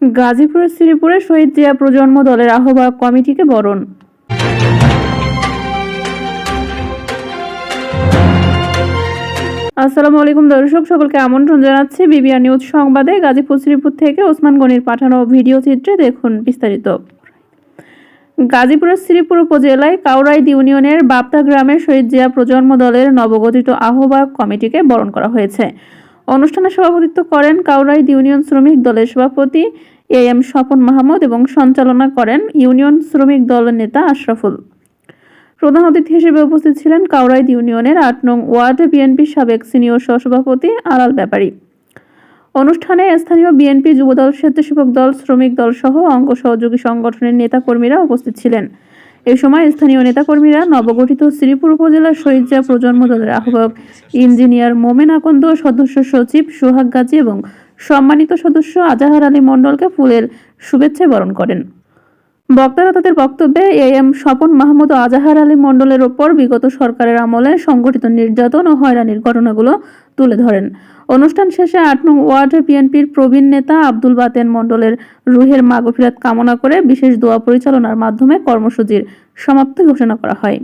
গাজীপুরের শ্রীপুরে শহীদ জিয়া প্রজন্ম দলের আহ্বায়ক কমিটিকে বরণ। আসসালামু আলাইকুম দর্শক, সকলকে আমন্ত্রণ জানাচ্ছি বিবিআর নিউজ সংবাদে। গাজীপুর শ্রীপুর থেকে ওসমান গনির পাঠানো ভিডিও চিত্রে দেখুন বিস্তারিত। গাজীপুরের শ্রীপুর উপজেলায় কাউরাইদ ইউনিয়নের বাপ্তা গ্রামে শহীদ জিয়া প্রজন্ম দলের নবগঠিত আহ্বায়ক কমিটিকে বরণ করা হয়েছে। অনুষ্ঠানে সভাপতিত্ব করেন কাউরাইদ ইউনিয়ন শ্রমিক দলের সভাপতি এম স্বপন মাহমুদ এবং সঞ্চালনা করেন ইউনিয়ন শ্রমিক দলের নেতা আশরাফুল। প্রধান অতিথি হিসেবে উপস্থিত ছিলেন কাউরাইদ ইউনিয়নের ৮ নং ওয়ার্ড বিএনপির সাবেক সিনিয়র সহসভাপতি আলাল ব্যাপারী। অনুষ্ঠানে স্থানীয় বিএনপি, যুবদল, স্বেচ্ছাসেবক দল, শ্রমিক দল সহ অঙ্গ সহযোগী সংগঠনের নেতাকর্মীরা উপস্থিত ছিলেন। এ সময় স্থানীয় নেতাকর্মীরা নবগঠিত শ্রীপুর উপজেলার শহীদ জিয়া প্রজন্ম দলের আহ্বায়ক ইঞ্জিনিয়ার মোমেন আকন্দ, সদস্য সচিব সোহাগ গাজী এবং সম্মানিত সদস্য আজাহার আলী মণ্ডলকে ফুলের শুভেচ্ছায় বরণ করেন। বক্তারা তাদের বক্তব্যে এম স্বপন মাহমুদ ও আজাহার আলী মণ্ডলের ওপর বিগত সরকারের আমলে সংঘটিত নির্যাতন ও হয়রানির ঘটনাগুলো তুলে ধরেন। অনুষ্ঠান শেষে ৮ নং ওয়ার্ড বিএনপির প্রবীণ নেতা আব্দুল বাতেন মণ্ডলের রুহের মাগফিরাত কামনা করে বিশেষ দোয়া পরিচালনার মাধ্যমে কর্মসূচির সমাপ্তি ঘোষণা করা হয়।